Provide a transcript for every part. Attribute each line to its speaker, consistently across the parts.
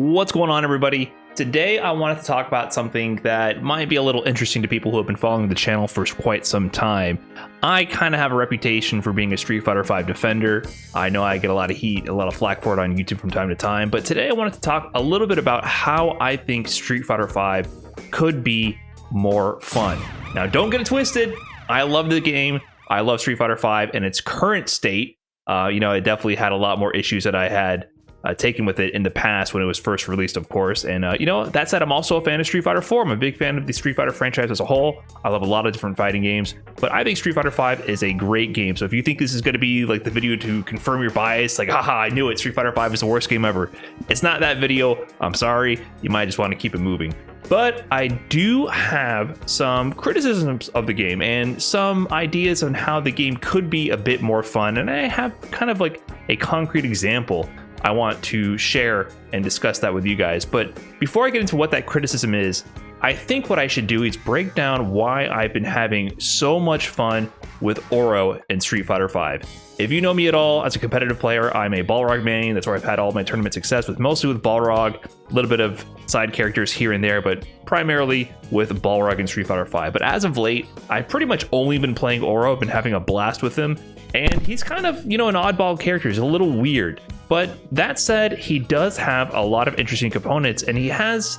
Speaker 1: What's going on, everybody? Today I wanted to talk about something that might be a little interesting to people who have been following the channel for quite some time. I kind of have a reputation for being a Street Fighter V defender. I know I get a lot of heat, a lot of flack for it on YouTube from time to time, but today I wanted to talk a little bit about how I think Street Fighter V could be more fun. Now, don't get it twisted. I love the game. I love Street Fighter V in its current state. It definitely had a lot more issues that I had taken with it in the past when it was first released, of course. And, that said, I'm also a fan of Street Fighter 4. I'm a big fan of the Street Fighter franchise as a whole. I love a lot of different fighting games, but I think Street Fighter 5 is a great game. So if you think this is going to be like the video to confirm your bias, like, haha, I knew it, Street Fighter 5 is the worst game ever. It's not that video. I'm sorry. You might just want to keep it moving. But I do have some criticisms of the game and some ideas on how the game could be a bit more fun. And I have kind of like a concrete example I want to share and discuss that with you guys. But before I get into what that criticism is, I think what I should do is break down why I've been having so much fun with Oro in Street Fighter V. If you know me at all as a competitive player, I'm a Balrog main. That's where I've had all my tournament success, mostly with Balrog, a little bit of side characters here and there, but primarily with Balrog in Street Fighter V. But as of late, I've pretty much only been playing Oro. I've been having a blast with him, and he's kind of, an oddball character. He's a little weird. But that said, he does have a lot of interesting components, and he has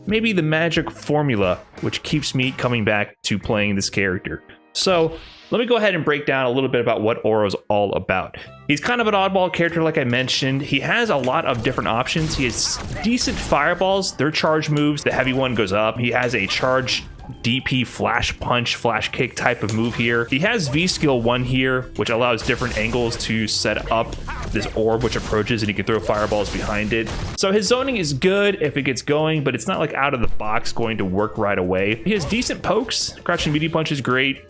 Speaker 1: maybe the magic formula which keeps me coming back to playing this character. So let me go ahead and break down a little bit about what Oro's all about. He's kind of an oddball character, like I mentioned. He has a lot of different options. He has decent fireballs. They're charge moves. The heavy one goes up. He has a charge DP flash punch, flash kick type of move here. He has V skill 1 here, which allows different angles to set up this orb which approaches, and he can throw fireballs behind it. So his zoning is good if it gets going, but it's not like out of the box going to work right away. He has decent pokes. Crouching medium punch is great.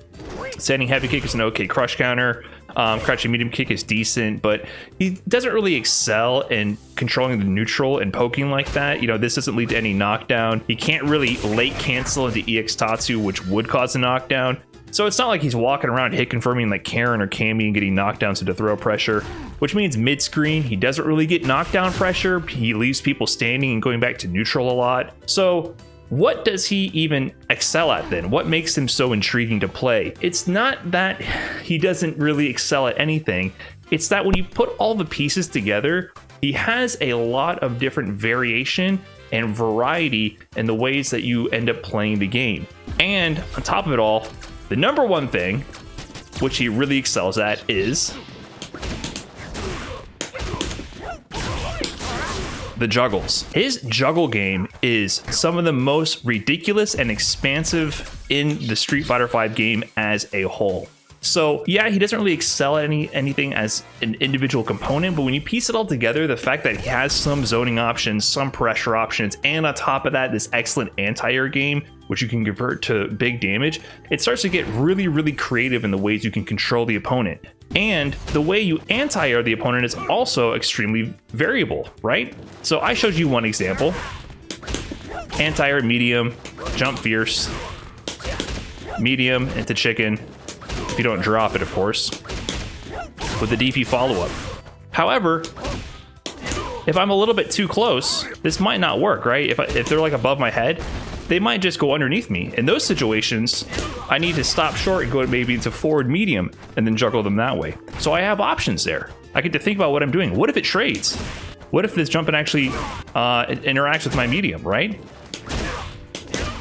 Speaker 1: Standing heavy kick is an okay crush counter. Crouching medium kick is decent, but he doesn't really excel in controlling the neutral and poking like that. This doesn't lead to any knockdown. He can't really late cancel into EX Tatsu, which would cause a knockdown. So it's not like he's walking around hit confirming like Karen or Cammy and getting knockdowns into throw pressure, which means mid-screen, he doesn't really get knockdown pressure. He leaves people standing and going back to neutral a lot. So what does he even excel at then? What makes him so intriguing to play? It's not that he doesn't really excel at anything. It's that when you put all the pieces together, he has a lot of different variation and variety in the ways that you end up playing the game. And on top of it all, the number one thing, which he really excels at, is the juggles. His juggle game is some of the most ridiculous and expansive in the Street Fighter V game as a whole. So yeah, he doesn't really excel at anything as an individual component, but when you piece it all together, the fact that he has some zoning options, some pressure options, and on top of that, this excellent anti-air game, which you can convert to big damage, it starts to get really, really creative in the ways you can control the opponent. And the way you anti-air the opponent is also extremely variable, right? So I showed you one example. Anti-air medium, jump fierce, medium into chicken, if you don't drop it, of course, with the DP follow-up. However, if I'm a little bit too close, this might not work, right? If they're like above my head, they might just go underneath me. In those situations, I need to stop short and go maybe to forward medium and then juggle them that way. So I have options there. I get to think about what I'm doing. What if it trades? What if this jumping actually interacts with my medium, right?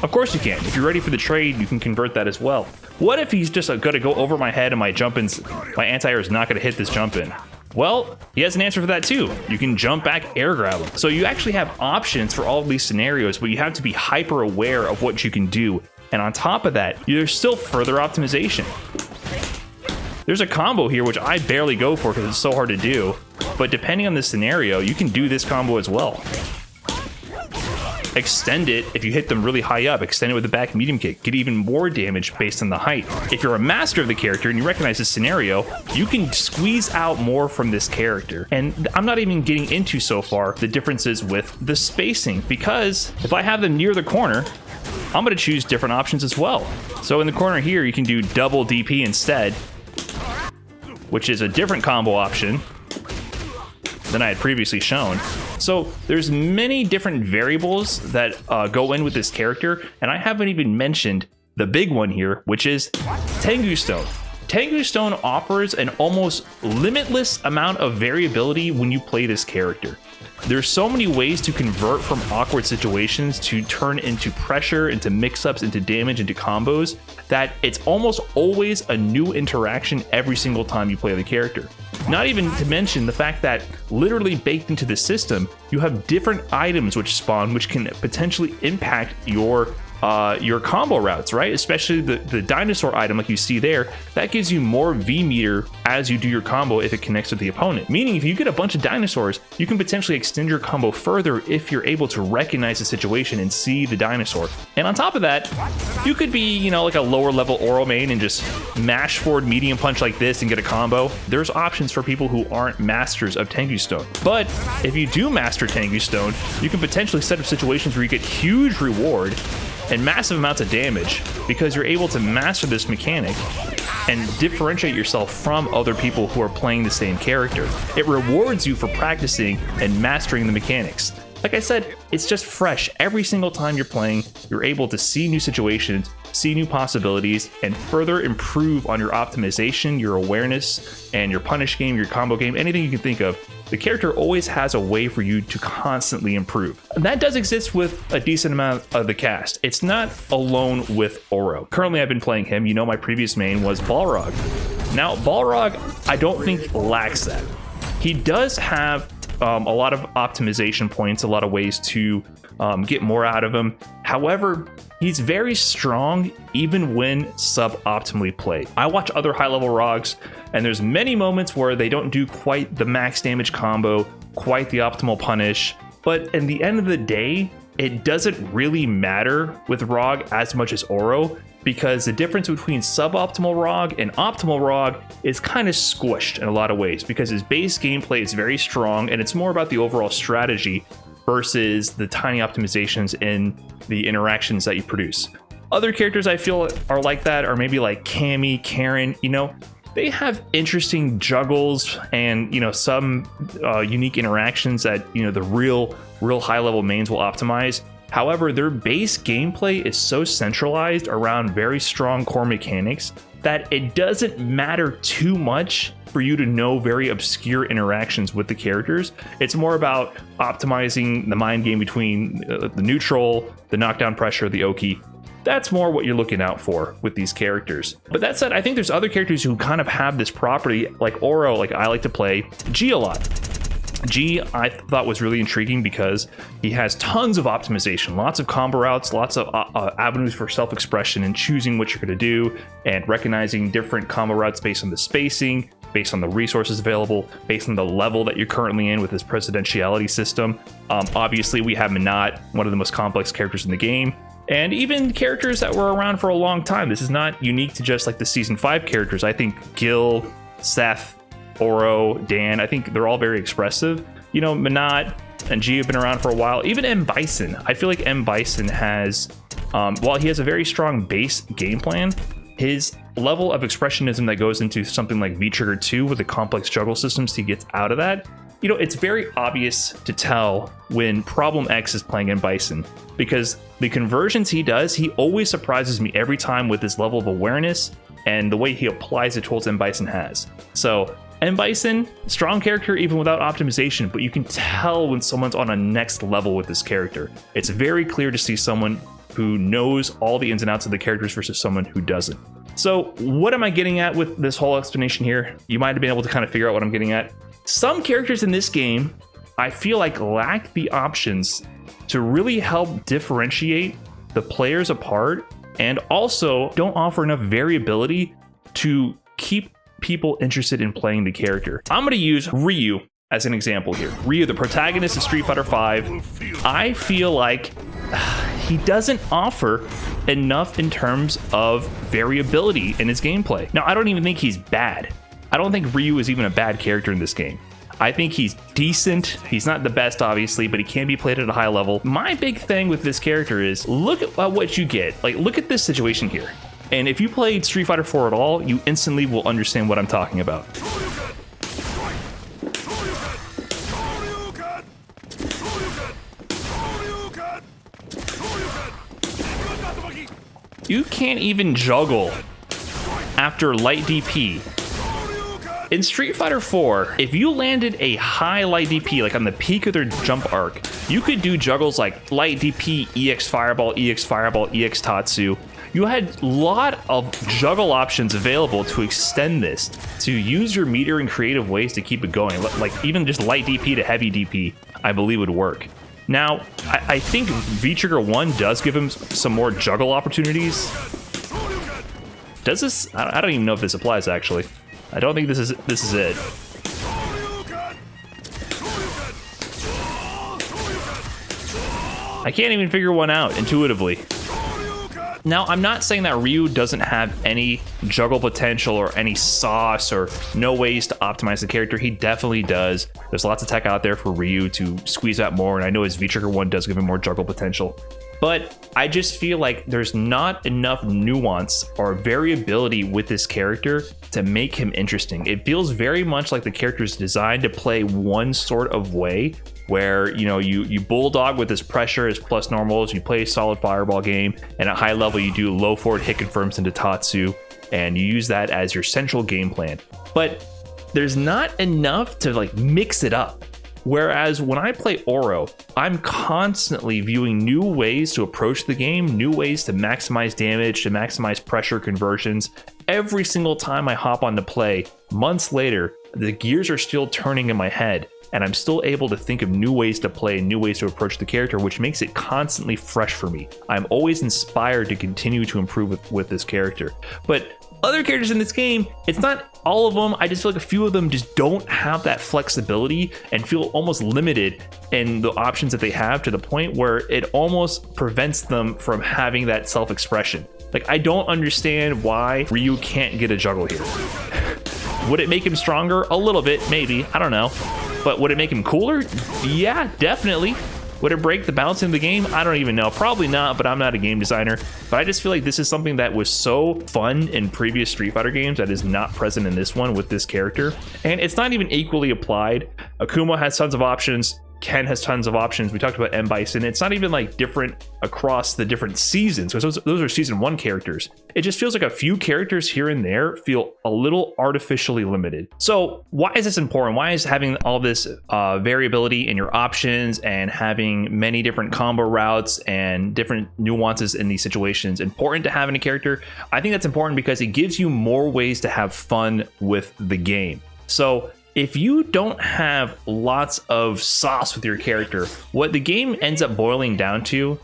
Speaker 1: Of course you can. If you're ready for the trade, you can convert that as well. What if he's just going to go over my head and my anti-air is not going to hit this jump in? Well, he has an answer for that too. You can jump back, air grab him. So you actually have options for all of these scenarios, but you have to be hyper aware of what you can do. And on top of that, there's still further optimization. There's a combo here, which I barely go for because it's so hard to do. But depending on the scenario, you can do this combo as well. Extend it if you hit them really high up, extend it with the back medium kick, get even more damage based on the height. If you're a master of the character and you recognize this scenario, you can squeeze out more from this character. And I'm not even getting into so far the differences with the spacing, because if I have them near the corner, I'm going to choose different options as well. So in the corner here, you can do double DP instead, which is a different combo option than I had previously shown. So there's many different variables that go in with this character, and I haven't even mentioned the big one here, which is Tengu Stone. Tengu Stone offers an almost limitless amount of variability when you play this character. There's so many ways to convert from awkward situations to turn into pressure, into mix-ups, into damage, into combos, that it's almost always a new interaction every single time you play the character. Not even to mention the fact that literally baked into the system, you have different items which spawn, which can potentially impact your combo routes, right? Especially the dinosaur item like you see there, that gives you more V meter as you do your combo if it connects with the opponent. Meaning if you get a bunch of dinosaurs, you can potentially extend your combo further if you're able to recognize the situation and see the dinosaur. And on top of that, you could be, you know, like a lower level Oro main and just mash forward medium punch like this and get a combo. There's options for people who aren't masters of Tengu Stone. But if you do master Tengu Stone, you can potentially set up situations where you get huge reward and massive amounts of damage because you're able to master this mechanic and differentiate yourself from other people who are playing the same character. It rewards you for practicing and mastering the mechanics. Like I said, it's just fresh. Every single time you're playing, you're able to see new situations, see new possibilities, and further improve on your optimization, your awareness, and your punish game, your combo game, anything you can think of. The character always has a way for you to constantly improve. And that does exist with a decent amount of the cast. It's not alone with Oro. Currently, I've been playing him. You know, my previous main was Balrog. Now, Balrog, I don't think lacks that. He does have a lot of optimization points, a lot of ways to get more out of him. However, he's very strong even when suboptimally played. I watch other high-level Rogs, and there's many moments where they don't do quite the max damage combo, quite the optimal punish, but in the end of the day, it doesn't really matter with Rog as much as Oro, because the difference between suboptimal Rog and optimal Rog is kind of squished in a lot of ways, because his base gameplay is very strong, and it's more about the overall strategy versus the tiny optimizations in the interactions that you produce. Other characters I feel are like that are maybe like Cammy, Karen, you know, they have interesting juggles and, you know, some unique interactions that, you know, the real high level mains will optimize. However, their base gameplay is so centralized around very strong core mechanics that it doesn't matter too much for you to know very obscure interactions with the characters. It's more about optimizing the mind game between the neutral, the knockdown pressure, the Oki. That's more what you're looking out for with these characters. But that said, I think there's other characters who kind of have this property, like Oro. Like I like to play G a lot. G I thought was really intriguing because he has tons of optimization, lots of combo routes, lots of avenues for self-expression and choosing what you're going to do and recognizing different combo routes based on the spacing, based on the resources available, based on the level that you're currently in with his presidentiality system. Obviously, we have Minot, one of the most complex characters in the game, and even characters that were around for a long time. This is not unique to just like the Season 5 characters. I think Gil, Seth, Oro, Dan, I think they're all very expressive. You know, Minot and G have been around for a while. Even M. Bison. I feel like M. Bison has, while he has a very strong base game plan, his level of expressionism that goes into something like V-Trigger 2 with the complex juggle systems he gets out of that, you know, it's very obvious to tell when Problem X is playing M. Bison, because the conversions he does, he always surprises me every time with his level of awareness and the way he applies the tools M. Bison has. So M. Bison, strong character even without optimization, but you can tell when someone's on a next level with this character. It's very clear to see someone who knows all the ins and outs of the characters versus someone who doesn't. So what am I getting at with this whole explanation here? You might have been able to kind of figure out what I'm getting at. Some characters in this game, I feel like lack the options to really help differentiate the players apart, and also don't offer enough variability to keep people interested in playing the character. I'm going to use Ryu as an example here. Ryu, the protagonist of Street Fighter V, I feel like he doesn't offer enough in terms of variability in his gameplay. Now, I don't even think he's bad. I don't think Ryu is even a bad character in this game. I think he's decent. He's not the best, obviously, but he can be played at a high level. My big thing with this character is look at what you get. Like, look at this situation here. And if you played Street Fighter 4 at all, you instantly will understand what I'm talking about. You can't even juggle after light DP. In Street Fighter 4, if you landed a high light DP, like on the peak of their jump arc, you could do juggles like light DP, EX Fireball, EX Fireball, EX Tatsu. You had a lot of juggle options available to extend this, to use your meter in creative ways to keep it going. Like even just light DP to heavy DP, I believe would work. Now, I think V-Trigger 1 does give him some more juggle opportunities. Does this? I don't even know if this applies, actually. I don't think this is it. I can't even figure one out intuitively. Now, I'm not saying that Ryu doesn't have any juggle potential or any sauce or no ways to optimize the character. He definitely does. There's lots of tech out there for Ryu to squeeze out more, and I know his V-Trigger 1 does give him more juggle potential. But I just feel like there's not enough nuance or variability with this character to make him interesting. It feels very much like the character is designed to play one sort of way, where you bulldog with his pressure, his plus normals, you play a solid fireball game, and at high level you do low forward hit confirms into Tatsu, and you use that as your central game plan. But there's not enough to like mix it up. Whereas when I play Oro, I'm constantly viewing new ways to approach the game, new ways to maximize damage, to maximize pressure conversions. Every single time I hop on to play, months later, the gears are still turning in my head, and I'm still able to think of new ways to play, new ways to approach the character, which makes it constantly fresh for me. I'm always inspired to continue to improve with this character. But other characters in this game, it's not all of them. I just feel like a few of them just don't have that flexibility and feel almost limited in the options that they have, to the point where it almost prevents them from having that self-expression. Like, I don't understand why Ryu can't get a juggle here. Would it make him stronger? A little bit, maybe. I don't know. But would it make him cooler? Yeah, definitely. Would it break the balance in the game? I don't even know. Probably not, but I'm not a game designer. But I just feel like this is something that was so fun in previous Street Fighter games that is not present in this one with this character. And it's not even equally applied. Akuma has tons of options. Ken has tons of options. We talked about M. Bison. It's not even like different across the different seasons, because those are season 1 characters. It just feels like a few characters here and there feel a little artificially limited. So why is this important? Why is having all this variability in your options and having many different combo routes and different nuances in these situations important to have in a character? I think that's important because it gives you more ways to have fun with the game. So if you don't have lots of sauce with your character, what the game ends up boiling down to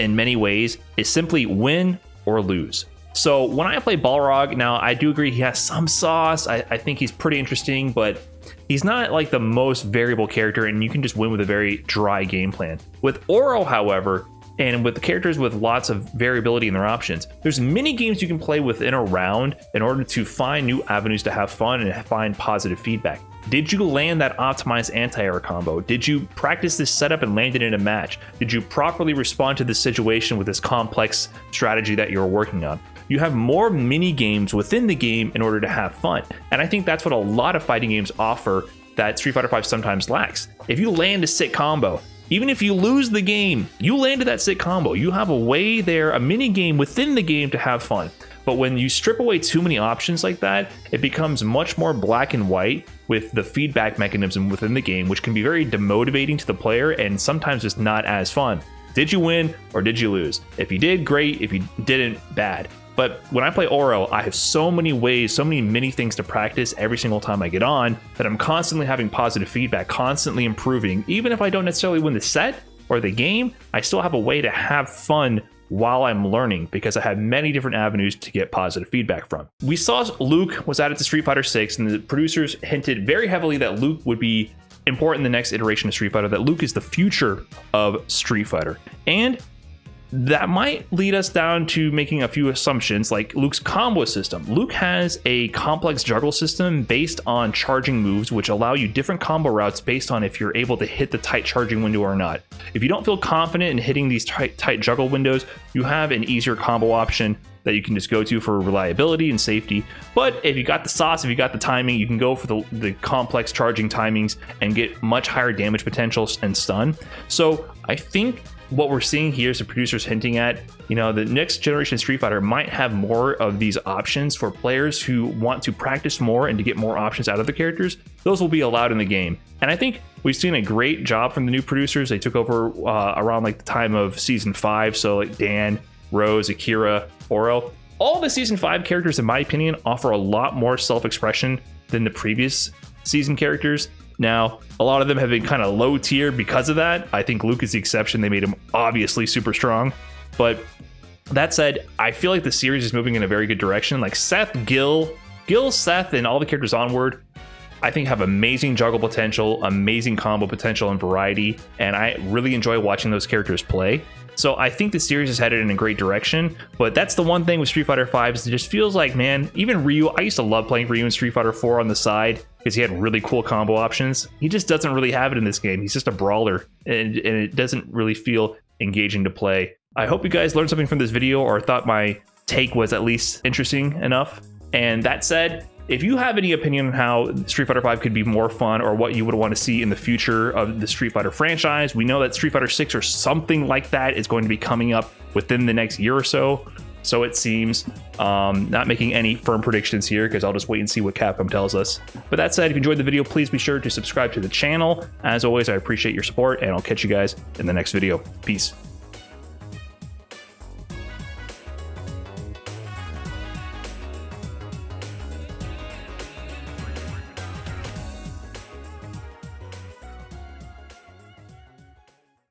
Speaker 1: in many ways is simply win or lose. So when I play Balrog, now I do agree he has some sauce. I think he's pretty interesting, but he's not like the most variable character, and you can just win with a very dry game plan. With Oro, however, and with the characters with lots of variability in their options, there's many games you can play within a round in order to find new avenues to have fun and find positive feedback. Did you land that optimized anti-air combo? Did you practice this setup and land it in a match? Did you properly respond to this situation with this complex strategy that you're working on? You have more mini games within the game in order to have fun. And I think that's what a lot of fighting games offer that Street Fighter V sometimes lacks. If you land a sick combo, even if you lose the game, you landed that sick combo. You have a way there, a mini game within the game to have fun. But when you strip away too many options like that, it becomes much more black and white with the feedback mechanism within the game, which can be very demotivating to the player and sometimes just not as fun. Did you win or did you lose? If you did, great. If you didn't, bad. But when I play Oro, I have so many ways, so many mini things to practice every single time I get on that I'm constantly having positive feedback, constantly improving. Even if I don't necessarily win the set or the game, I still have a way to have fun while I'm learning because I have many different avenues to get positive feedback from. We saw Luke was added to Street Fighter 6, and the producers hinted very heavily that Luke would be important in the next iteration of Street Fighter, that Luke is the future of Street Fighter. And that might lead us down to making a few assumptions, like Luke's combo system. Luke has a complex juggle system based on charging moves, which allow you different combo routes based on if you're able to hit the tight charging window or not. If you don't feel confident in hitting these tight juggle windows, you have an easier combo option that you can just go to for reliability and safety. But if you got the sauce, if you got the timing, you can go for the complex charging timings and get much higher damage potential and stun. So I think what we're seeing here is the producers hinting at, the next generation Street Fighter might have more of these options for players who want to practice more and to get more options out of the characters. Those will be allowed in the game. And I think we've seen a great job from the new producers. They took over around like the time of season 5. So like Dan, Rose, Akira, Oro. All the season 5 characters, in my opinion, offer a lot more self-expression than the previous season characters. Now, a lot of them have been kind of low tier because of that. I think Luke is the exception. They made him obviously super strong. But that said, I feel like the series is moving in a very good direction. Like Seth, Gil, Seth, and all the characters onward, I think have amazing juggle potential, amazing combo potential and variety. And I really enjoy watching those characters play. So I think the series is headed in a great direction, but that's the one thing with Street Fighter V is it just feels like, man, even Ryu, I used to love playing Ryu in Street Fighter 4 on the side because he had really cool combo options. He just doesn't really have it in this game. He's just a brawler, and it doesn't really feel engaging to play. I hope you guys learned something from this video or thought my take was at least interesting enough. And that said, if you have any opinion on how Street Fighter V could be more fun or what you would want to see in the future of the Street Fighter franchise, we know that Street Fighter 6 or something like that is going to be coming up within the next year or so. So it seems, not making any firm predictions here because I'll just wait and see what Capcom tells us. But that said, if you enjoyed the video, please be sure to subscribe to the channel. As always, I appreciate your support and I'll catch you guys in the next video. Peace.